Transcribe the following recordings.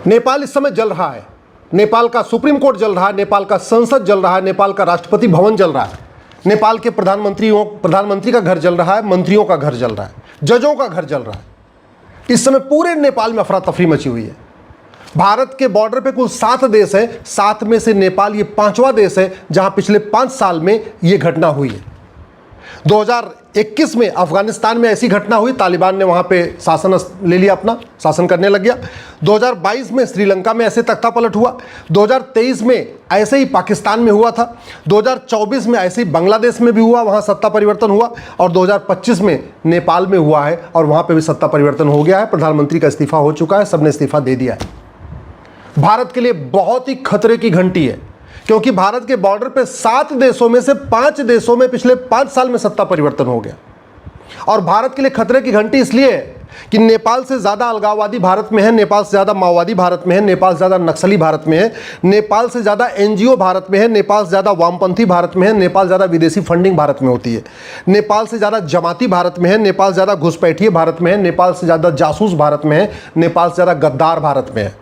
नेपाल इस समय जल रहा है। नेपाल का सुप्रीम कोर्ट जल रहा है, नेपाल का संसद जल रहा है, नेपाल का राष्ट्रपति भवन जल रहा है, नेपाल के प्रधानमंत्री का घर जल रहा है, मंत्रियों का घर जल रहा है, जजों का घर जल रहा है। इस समय पूरे नेपाल में अफरा तफरी मची हुई है। भारत के बॉर्डर पे कुल 7 देश हैं, 7 में से नेपाल ये 5वां देश है जहां पिछले 5 साल में ये घटना हुई है। 2021 में अफगानिस्तान में ऐसी घटना हुई, तालिबान ने वहां पे शासन ले लिया, अपना शासन करने लग गया। 2022 में श्रीलंका में ऐसे तख्तापलट हुआ। 2023 में ऐसे ही पाकिस्तान में हुआ था। 2024 में ऐसे ही बांग्लादेश में भी हुआ, वहां सत्ता परिवर्तन हुआ। और 2025 में नेपाल में हुआ है और वहां पे भी सत्ता परिवर्तन हो गया है। प्रधानमंत्री का इस्तीफा हो चुका है, सबने इस्तीफा दे दिया है। भारत के लिए बहुत ही खतरे की घंटी है, क्योंकि भारत के बॉर्डर पे 7 देशों में से 5 देशों में पिछले 5 साल में सत्ता परिवर्तन हो गया। और भारत के लिए खतरे की घंटी इसलिए है कि नेपाल से ज़्यादा अलगाववादी भारत में है, नेपाल से ज़्यादा माओवादी भारत में है, नेपाल से ज़्यादा नक्सली भारत में है, नेपाल से ज़्यादा एनजीओ भारत में है, नेपाल से ज़्यादा वामपंथी भारत में है, नेपाल से ज़्यादा विदेशी फंडिंग भारत में होती है, नेपाल से ज़्यादा जमाती भारत में है, नेपाल से ज़्यादा घुसपैठिए भारत में है, नेपाल से ज़्यादा जासूस भारत में है, नेपाल से ज़्यादा गद्दार भारत में है,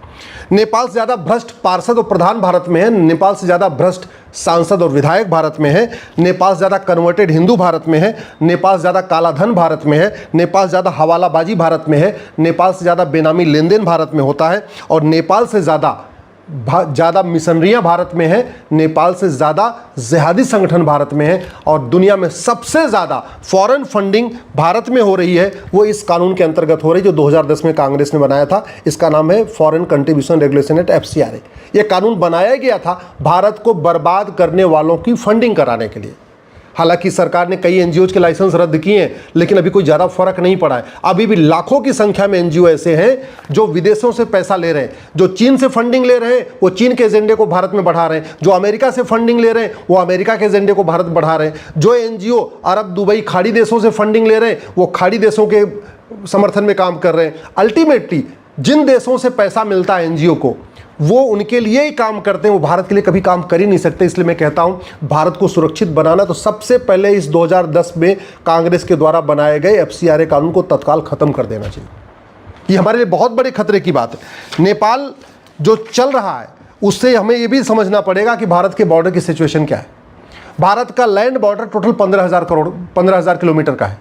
नेपाल से ज़्यादा भ्रष्ट पार्षद और प्रधान भारत में है, नेपाल से ज़्यादा भ्रष्ट सांसद और विधायक भारत में है, नेपाल से ज़्यादा कन्वर्टेड हिंदू भारत में है, नेपाल से ज़्यादा काला धन भारत में है, नेपाल से ज़्यादा हवालाबाजी भारत में है, नेपाल से ज़्यादा बेनामी लेन देन भारत में होता है, और नेपाल से ज़्यादा मिशनरियाँ भारत में है, नेपाल से ज़्यादा जिहादी संगठन भारत में है, और दुनिया में सबसे ज़्यादा फॉरेन फंडिंग भारत में हो रही है। वो इस कानून के अंतर्गत हो रही है जो 2010 में कांग्रेस ने बनाया था। इसका नाम है foreign contribution regulation act, FCRA। ये कानून बनाया गया था भारत को बर्बाद करने वालों की फंडिंग कराने के लिए। हालांकि सरकार ने कई एनजीओ के लाइसेंस रद्द किए हैं, लेकिन अभी कोई ज़्यादा फर्क नहीं पड़ा है। अभी भी लाखों की संख्या में एनजीओ ऐसे हैं जो विदेशों से पैसा ले रहे हैं, जो चीन से फंडिंग ले रहे हैं, वो चीन के एजेंडे को भारत में बढ़ा रहे हैं, जो अमेरिका से फंडिंग ले रहे हैं, वो अमेरिका के एजेंडे को भारत बढ़ा रहे हैं, जो एनजीओ अरब, दुबई, खाड़ी देशों से फंडिंग ले रहे हैं, वो खाड़ी देशों के समर्थन में काम कर रहे हैं। अल्टीमेटली जिन देशों से पैसा मिलता है एनजीओ को, वो उनके लिए ही काम करते हैं, वो भारत के लिए कभी काम कर ही नहीं सकते। इसलिए मैं कहता हूं, भारत को सुरक्षित बनाना तो सबसे पहले इस 2010 में कांग्रेस के द्वारा बनाए गए FCRA कानून को तत्काल खत्म कर देना चाहिए। ये हमारे लिए बहुत बड़े खतरे की बात है। नेपाल जो चल रहा है उससे हमें ये भी समझना पड़ेगा कि भारत के बॉर्डर की सिचुएशन क्या है। भारत का लैंड बॉर्डर टोटल 15,000 किलोमीटर का है।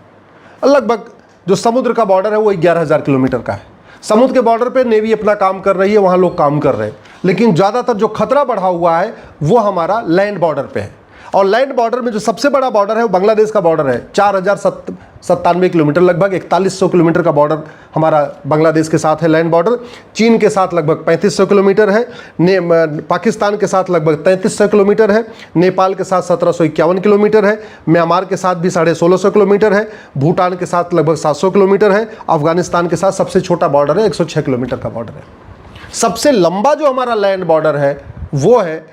लगभग जो समुद्र का बॉर्डर है वो 11,000 किलोमीटर का है। समुद्र के बॉर्डर पे नेवी अपना काम कर रही है, वहाँ लोग काम कर रहे हैं, लेकिन ज़्यादातर जो खतरा बढ़ा हुआ है वो हमारा लैंड बॉर्डर पे है। और लैंड बॉर्डर में जो सबसे बड़ा बॉर्डर है वो बांग्लादेश का बॉर्डर है। 4,097 किलोमीटर, लगभग 4100 किलोमीटर का बॉर्डर हमारा बांग्लादेश के साथ है लैंड बॉर्डर। चीन के साथ लगभग 3500 किलोमीटर है, पाकिस्तान के साथ लगभग 3300 किलोमीटर है, नेपाल के साथ 1751 किलोमीटर है, म्यांमार के साथ भी 1650 किलोमीटर है, भूटान के साथ लगभग 700 किलोमीटर है, अफगानिस्तान के साथ सबसे छोटा बॉर्डर है, 106 किलोमीटर का बॉर्डर है। सबसे लंबा जो हमारा लैंड बॉर्डर है वो है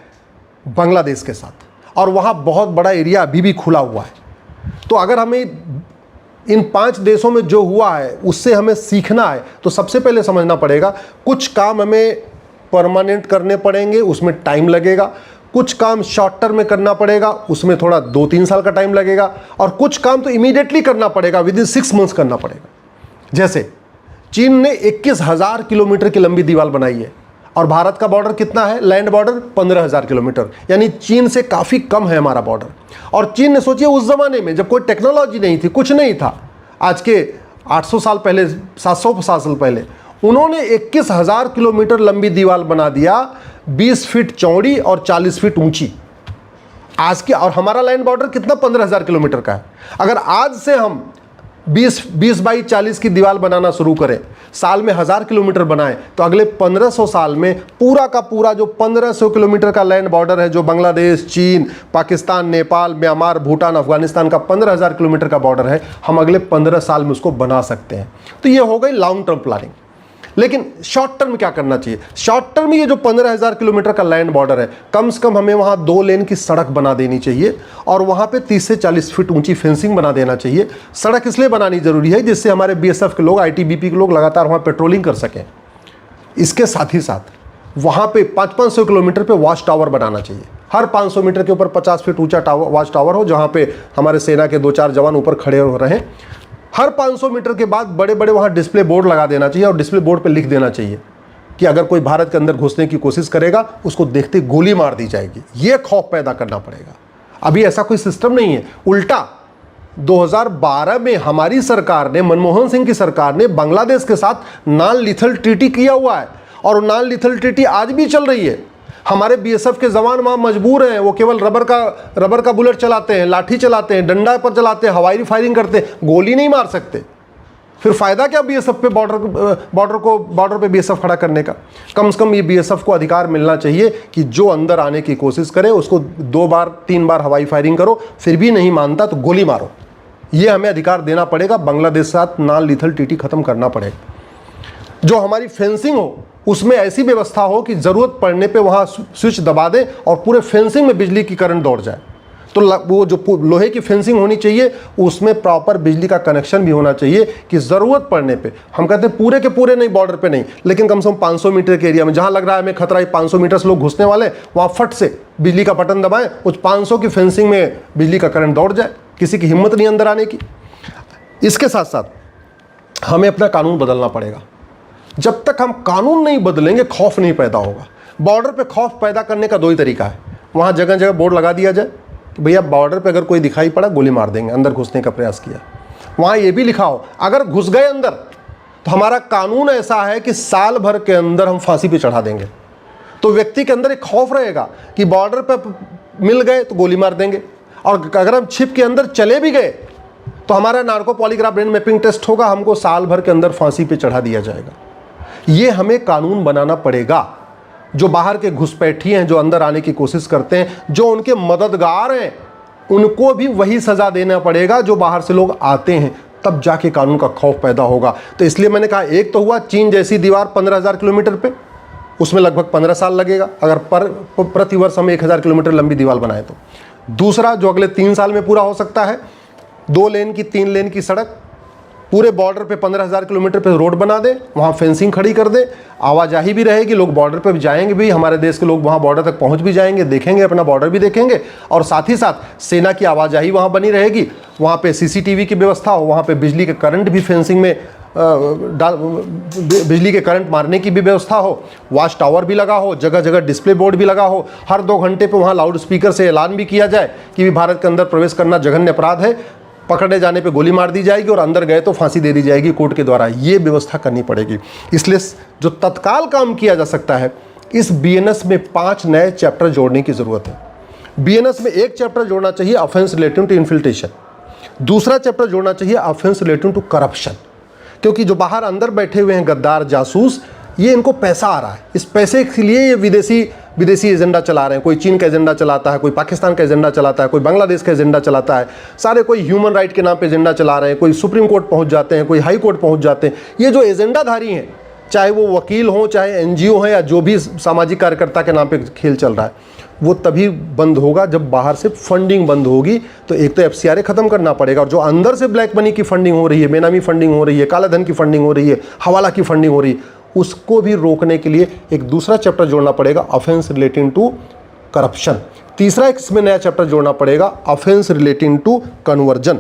बांग्लादेश के साथ, और वहाँ बहुत बड़ा एरिया अभी भी खुला हुआ है। तो अगर हमें इन 5 देशों में जो हुआ है उससे हमें सीखना है, तो सबसे पहले समझना पड़ेगा कुछ काम हमें परमानेंट करने पड़ेंगे, उसमें टाइम लगेगा। कुछ काम शॉर्ट टर्म में करना पड़ेगा, उसमें थोड़ा 2-3 साल का टाइम लगेगा। और कुछ काम तो इमीडिएटली करना पड़ेगा, विदिन 6 मंथ्स करना पड़ेगा। जैसे चीन ने 21,000 किलोमीटर की लंबी दीवार बनाई है, और भारत का बॉर्डर कितना है, लैंड बॉर्डर 15,000 किलोमीटर, यानी चीन से काफ़ी कम है हमारा बॉर्डर। और चीन ने सोचिए उस ज़माने में जब कोई टेक्नोलॉजी नहीं थी, कुछ नहीं था, आज के 800 साल पहले, 700 साल पहले, उन्होंने 21,000 किलोमीटर लंबी दीवार बना दिया, 20 फीट चौड़ी और 40 फीट ऊंची। आज की, और हमारा लैंड बॉर्डर कितना, 15,000 किलोमीटर का है। अगर आज से हम 20 बाई 40 की दीवार बनाना शुरू करें, साल में 1000 किलोमीटर बनाएं, तो अगले 1500 साल में पूरा का पूरा जो 1500 किलोमीटर का लैंड बॉर्डर है, जो बांग्लादेश, चीन, पाकिस्तान, नेपाल, म्यांमार, भूटान, अफगानिस्तान का 15,000 किलोमीटर का बॉर्डर है, हम अगले 15 साल में उसको बना सकते हैं। तो ये हो गई लॉन्ग टर्म प्लानिंग। लेकिन शॉर्ट टर्म क्या करना चाहिए? शॉर्ट टर्म में ये जो 15,000 किलोमीटर का लैंड बॉर्डर है, कम से कम हमें वहाँ 2 लेन की सड़क बना देनी चाहिए, और वहाँ पे 30 से 40 फीट ऊंची फेंसिंग बना देना चाहिए। सड़क इसलिए बनानी जरूरी है जिससे हमारे BSF के लोग, ITBP के लोग लगातार वहाँ पेट्रोलिंग कर सकें। इसके साथ ही साथ वहाँ पे 500-500 किलोमीटर पे वॉच टावर बनाना चाहिए। हर 500 मीटर के ऊपर 50 फीट ऊंचा वॉच टावर हो, जहाँ पे हमारे सेना के 2-4 जवान ऊपर खड़े हो रहे हैं। हर 500 मीटर के बाद बड़े बड़े वहाँ डिस्प्ले बोर्ड लगा देना चाहिए, और डिस्प्ले बोर्ड पे लिख देना चाहिए कि अगर कोई भारत के अंदर घुसने की कोशिश करेगा उसको देखते गोली मार दी जाएगी। ये खौफ पैदा करना पड़ेगा। अभी ऐसा कोई सिस्टम नहीं है। उल्टा 2012 में हमारी सरकार ने, मनमोहन सिंह की सरकार ने बांग्लादेश के साथ नॉन लीथल ट्रीटी किया हुआ है और नॉन लीथल ट्रीटी आज भी चल रही है। हमारे बीएसएफ के जवान वहां मजबूर हैं, वो केवल रबर का बुलेट चलाते हैं, लाठी चलाते हैं, डंडा पर चलाते हैं, हवाई फायरिंग करते हैं, गोली नहीं मार सकते। फिर फायदा क्या बीएसएफ पे बॉर्डर पे बीएसएफ खड़ा करने का? कम से कम ये बीएसएफ को अधिकार मिलना चाहिए कि जो अंदर आने की कोशिश करे उसको 2 बार 3 बार हवाई फायरिंग करो, फिर भी नहीं मानता तो गोली मारो। ये हमें अधिकार देना पड़ेगा। बांग्लादेश के साथ नॉन लीथल ट्रीटी खत्म करना पड़ेगा। जो हमारी फेंसिंग हो उसमें ऐसी व्यवस्था हो कि जरूरत पड़ने पे वहां स्विच दबा दें और पूरे फेंसिंग में बिजली की करंट दौड़ जाए। तो वो जो लोहे की फेंसिंग होनी चाहिए उसमें प्रॉपर बिजली का कनेक्शन भी होना चाहिए कि ज़रूरत पड़ने पे, हम कहते हैं पूरे के पूरे नहीं, बॉर्डर पे नहीं, लेकिन कम से कम 500 मीटर के एरिया में जहां लग रहा है हमें खतरा है 500 मीटर से लोग घुसने वाले, वहां फट से बिजली का बटन दबाएं, उस 500 की फेंसिंग में बिजली का करंट दौड़ जाए, किसी की हिम्मत नहीं अंदर आने की। इसके साथ साथ हमें अपना कानून बदलना पड़ेगा। जब तक हम कानून नहीं बदलेंगे खौफ नहीं पैदा होगा। बॉर्डर पे खौफ पैदा करने का 2 ही तरीका है। वहाँ जगह जगह बोर्ड लगा दिया जाए कि भैया बॉर्डर पे अगर कोई दिखाई पड़ा गोली मार देंगे, अंदर घुसने का प्रयास किया। वहाँ ये भी लिखा हो अगर घुस गए अंदर तो हमारा कानून ऐसा है कि साल भर के अंदर हम फांसी पे चढ़ा देंगे। तो व्यक्ति के अंदर एक खौफ रहेगा कि बॉर्डर पे मिल गए तो गोली मार देंगे, और अगर हम छिप के अंदर चले भी गए तो हमारा narco polygraph brain mapping test होगा, हमको साल भर के अंदर फांसी पे चढ़ा दिया जाएगा। ये हमें कानून बनाना पड़ेगा। जो बाहर के घुसपैठी हैं, जो अंदर आने की कोशिश करते हैं, जो उनके मददगार हैं, उनको भी वही सजा देना पड़ेगा जो बाहर से लोग आते हैं, तब जाके कानून का खौफ पैदा होगा। तो इसलिए मैंने कहा, एक तो हुआ चीन जैसी दीवार 15,000 किलोमीटर पे, उसमें लगभग 15 साल लगेगा अगर प्रति वर्ष हम 1,000 किलोमीटर लंबी दीवार बनाए तो। दूसरा जो अगले 3 साल में पूरा हो सकता है, 2 लेन की 3 लेन की सड़क, पूरे बॉर्डर पे 15,000 किलोमीटर पे रोड बना दे, वहाँ फेंसिंग खड़ी कर दे, आवाजाही भी रहेगी, लोग बॉर्डर पे भी जाएंगे भी, हमारे देश के लोग वहाँ बॉर्डर तक पहुँच भी जाएंगे, देखेंगे, अपना बॉर्डर भी देखेंगे, और साथ ही साथ सेना की आवाजाही वहाँ बनी रहेगी। वहाँ पे सीसीटीवी की व्यवस्था हो, वहाँ पे बिजली के करंट भी फेंसिंग में बिजली के करंट मारने की भी व्यवस्था हो, वॉच टावर भी लगा हो, जगह जगह डिस्प्ले बोर्ड भी लगा हो, हर 2 घंटे पे वहाँ लाउड स्पीकर से ऐलान भी किया जाए कि भारत के अंदर प्रवेश करना जघन्य अपराध है, पकड़े जाने पे गोली मार दी जाएगी और अंदर गए तो फांसी दे दी जाएगी कोर्ट के द्वारा। ये व्यवस्था करनी पड़ेगी। इसलिए जो तत्काल काम किया जा सकता है, इस बीएनएस में 5 नए चैप्टर जोड़ने की ज़रूरत है। बीएनएस में एक चैप्टर जोड़ना चाहिए ऑफेंस रिलेटिंग टू इन्फिल्ट्रेशन, दूसरा चैप्टर जोड़ना चाहिए ऑफेंस रिलेटिंग टू करप्शन, क्योंकि जो बाहर अंदर बैठे हुए हैं गद्दार जासूस, ये इनको पैसा आ रहा है, इस पैसे के लिए ये विदेशी एजेंडा चला रहे हैं। कोई चीन का एजेंडा चलाता है, कोई पाकिस्तान का एजेंडा चलाता है, कोई बांग्लादेश का एजेंडा चलाता है, सारे कोई ह्यूमन राइट के नाम पे एजेंडा चला रहे हैं, कोई सुप्रीम कोर्ट पहुंच जाते हैं, कोई हाई कोर्ट पहुंच जाते हैं। ये जो एजेंडाधारी हैं, चाहे वो वकील हों, चाहे एनजीओ हैं, या जो भी सामाजिक कार्यकर्ता के नाम पे खेल चल रहा है, वो तभी बंद होगा जब बाहर से फंडिंग बंद होगी। तो एक तो एफसीआरए खत्म करना पड़ेगा, और जो अंदर से ब्लैक मनी की फंडिंग हो रही है, बेनामी फंडिंग हो रही है, काला धन की फंडिंग हो रही है, हवाला की फंडिंग हो रही है, उसको भी रोकने के लिए एक दूसरा चैप्टर जोड़ना पड़ेगा, ऑफेंस रिलेटिंग टू करप्शन। तीसरा इसमें नया चैप्टर जोड़ना पड़ेगा, ऑफेंस रिलेटिंग टू कन्वर्जन।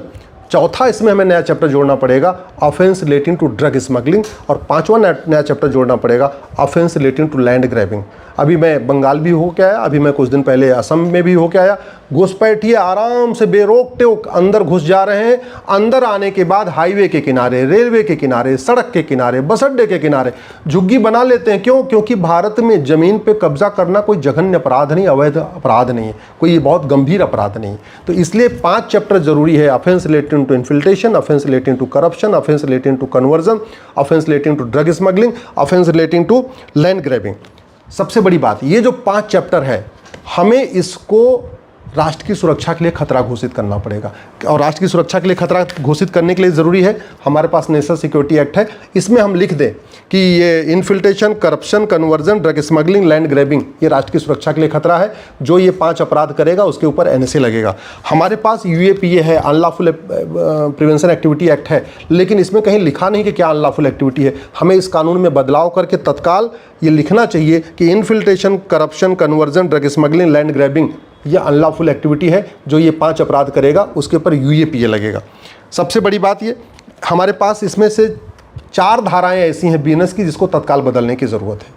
चौथा इसमें हमें नया चैप्टर जोड़ना पड़ेगा, offence relating to drug smuggling. और 5वां नया चैप्टर जोड़ना पड़ेगा, offence relating to land grabbing. अभी मैं बंगाल भी होके आया, अभी मैं कुछ दिन पहले असम में भी होके आया। घुसपैठिए आराम से बेरोक टोक अंदर घुस जा रहे हैं। अंदर आने के बाद हाईवे के किनारे, रेलवे के किनारे, सड़क के किनारे, बस अड्डे के किनारे झुग्गी बना लेते हैं। क्यों? क्योंकि भारत में ज़मीन पे कब्जा करना कोई जघन्य अपराध नहीं, अवैध अपराध नहीं है, कोई बहुत गंभीर अपराध नहीं। तो इसलिए 5 चैप्टर जरूरी है, offence relating to infiltration, offence relating to corruption, offence relating to conversion, offence relating to drug smuggling, offence relating to land grabbing. सबसे बड़ी बात, ये जो 5 चैप्टर है, हमें इसको राष्ट्र की सुरक्षा के लिए खतरा घोषित करना पड़ेगा। और राष्ट्र की सुरक्षा के लिए खतरा घोषित करने के लिए ज़रूरी है, हमारे पास नेशनल सिक्योरिटी एक्ट है, इसमें हम लिख दें कि ये infiltration, corruption, conversion, drug smuggling, land grabbing, ये राष्ट्र की सुरक्षा के लिए खतरा है। जो ये 5 अपराध करेगा उसके ऊपर एनएसए लगेगा। हमारे पास यूएपीए है, अनलॉफुल प्रिवेंशन एक्टिविटी एक्ट है, लेकिन इसमें कहीं लिखा नहीं कि क्या अनलॉफुल एक्टिविटी है। हमें इस कानून में बदलाव करके तत्काल ये लिखना चाहिए कि infiltration, corruption, conversion, drug smuggling, land grabbing ये अनलॉफुल एक्टिविटी है। जो ये 5 अपराध करेगा उसके ऊपर यूएपीए लगेगा। सबसे बड़ी बात ये, हमारे पास इसमें से 4 धाराएं ऐसी हैं बीएनएस की जिसको तत्काल बदलने की ज़रूरत है।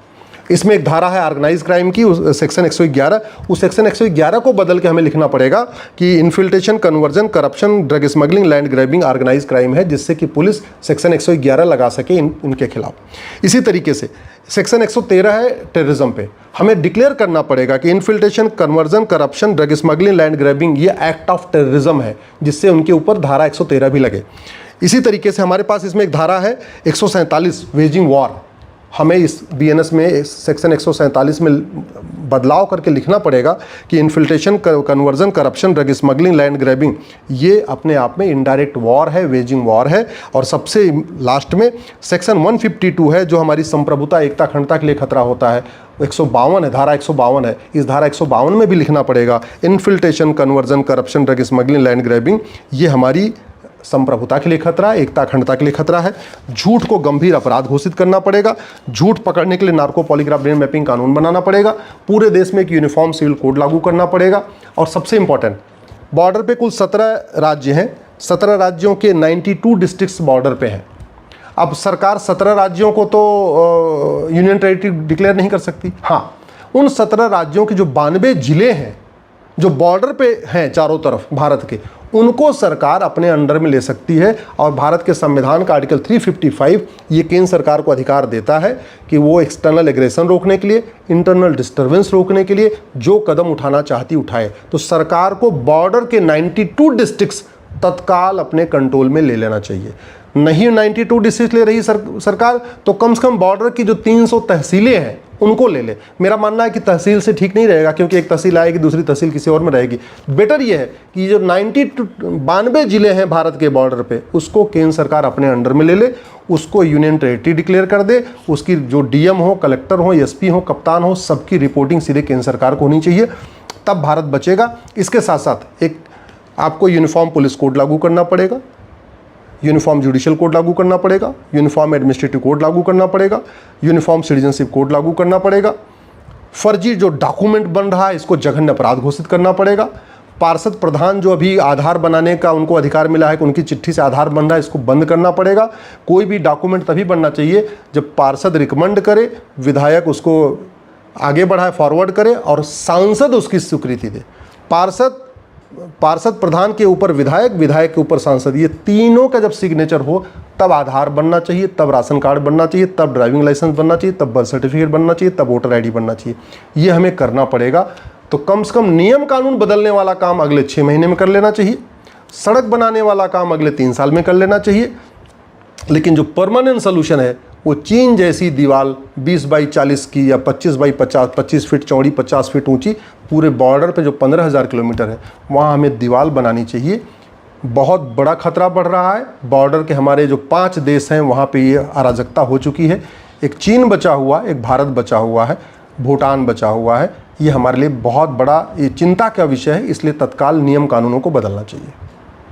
इसमें एक धारा है ऑर्गेनाइज क्राइम की, सेक्शन 111। उस सेक्शन 111 को बदल के हमें लिखना पड़ेगा कि infiltration, conversion, corruption, drug smuggling, land grabbing organise crime है, जिससे कि पुलिस सेक्शन 111 लगा सके इनके खिलाफ। इसी तरीके से सेक्शन 113 है टेररिज्म पे, हमें डिक्लेयर करना पड़ेगा कि infiltration, conversion, corruption, drug smuggling, land grabbing ये एक्ट ऑफ टेररिज्म है, जिससे उनके ऊपर धारा 113 भी लगे। इसी तरीके से हमारे पास इसमें एक धारा है 147 वेजिंग वॉर, हमें इस बीएनएस में सेक्शन 147 में बदलाव करके लिखना पड़ेगा कि infiltration, conversion, corruption, drug smuggling, land grabbing ये अपने आप में इनडायरेक्ट वॉर है, वेजिंग वॉर है। और सबसे लास्ट में सेक्शन 152 है, जो हमारी संप्रभुता, एकता, अखंडता के लिए खतरा होता है। 152 है, धारा 152 है। इस धारा 152 में भी लिखना पड़ेगा infiltration, conversion, corruption, drug smuggling, land grabbing ये हमारी संप्रभुता के लिए खतरा है, एकता, अखंडता के लिए खतरा है। झूठ को गंभीर अपराध घोषित करना पड़ेगा। झूठ पकड़ने के लिए नार्को पॉलीग्राफ ब्रेन मैपिंग कानून बनाना पड़ेगा। पूरे देश में एक यूनिफॉर्म सिविल कोड लागू करना पड़ेगा। और सबसे इंपॉर्टेंट, बॉर्डर पे कुल 17 राज्य हैं। 17 राज्यों के 92 डिस्ट्रिक्ट्स बॉर्डर पे हैं। अब सरकार 17 राज्यों को तो यूनियन टेरिटरी डिक्लेयर नहीं कर सकती। हाँ, उन 17 राज्यों के जो 92 जिले हैं जो बॉर्डर पे हैं चारों तरफ भारत के, उनको सरकार अपने अंडर में ले सकती है। और भारत के संविधान का आर्टिकल 355 ये केंद्र सरकार को अधिकार देता है कि वो एक्सटर्नल एग्रेशन रोकने के लिए, इंटरनल डिस्टर्बेंस रोकने के लिए जो कदम उठाना चाहती उठाए। तो सरकार को बॉर्डर के 92 डिस्ट्रिक्ट्स तत्काल अपने कंट्रोल में ले लेना चाहिए। नहीं 92 डिस्ट्रिक्ट ले रही सरकार, तो कम से कम बॉर्डर की जो 300 तहसीलें हैं उनको ले ले। मेरा मानना है कि तहसील से ठीक नहीं रहेगा, क्योंकि एक तहसील आएगी, दूसरी तहसील किसी और में रहेगी। बेटर ये है कि जो 92 जिले हैं भारत के बॉर्डर पे, उसको केंद्र सरकार अपने अंडर में ले ले, उसको यूनियन टेरिटरी डिक्लेयर कर दे। उसकी जो डीएम हो, कलेक्टर हो, एसपी हो, कप्तान हो, सबकी रिपोर्टिंग सीधे केंद्र सरकार को होनी चाहिए। तब भारत बचेगा। इसके साथ साथ एक आपको यूनिफॉर्म पुलिस कोड लागू करना पड़ेगा, यूनिफॉर्म जुडिशियल कोड लागू करना पड़ेगा, यूनिफॉर्म एडमिनिस्ट्रेटिव कोड लागू करना पड़ेगा, यूनिफॉर्म सिटीजनशिप कोड लागू करना पड़ेगा। फर्जी जो डॉक्यूमेंट बन रहा है इसको जघन्य अपराध घोषित करना पड़ेगा। पार्षद प्रधान जो अभी आधार बनाने का उनको अधिकार मिला है कि उनकी चिट्ठी से आधार बन रहा है, इसको बंद करना पड़ेगा। कोई भी डॉक्यूमेंट तभी बनना चाहिए जब पार्षद रिकमेंड करे, विधायक उसको आगे बढ़ाए, फॉरवर्ड करे और सांसद उसकी स्वीकृति दे। पार्षद प्रधान के ऊपर विधायक, विधायक के ऊपर सांसद, ये तीनों का जब सिग्नेचर हो तब आधार बनना चाहिए, तब राशन कार्ड बनना चाहिए, तब ड्राइविंग लाइसेंस बनना चाहिए, तब बर्थ सर्टिफिकेट बनना चाहिए, तब वोटर आईडी बनना चाहिए। ये हमें करना पड़ेगा। तो कम से कम नियम कानून बदलने वाला काम अगले 6 महीने में कर लेना चाहिए। सड़क बनाने वाला काम अगले 3 साल में कर लेना चाहिए। लेकिन जो परमानेंट सोल्यूशन है वो चीन जैसी दीवार 20 बाई 40 की या 25 बाई 50, 25 फीट चौड़ी, 50 फीट ऊंची, पूरे बॉर्डर पे जो 15,000 किलोमीटर है वहाँ हमें दीवार बनानी चाहिए। बहुत बड़ा खतरा बढ़ रहा है। बॉर्डर के हमारे जो 5 देश हैं वहाँ पे ये अराजकता हो चुकी है। एक चीन बचा हुआ, एक भारत बचा हुआ है, भूटान बचा हुआ है। ये हमारे लिए बहुत बड़ा ये चिंता का विषय है। इसलिए तत्काल नियम कानूनों को बदलना चाहिए।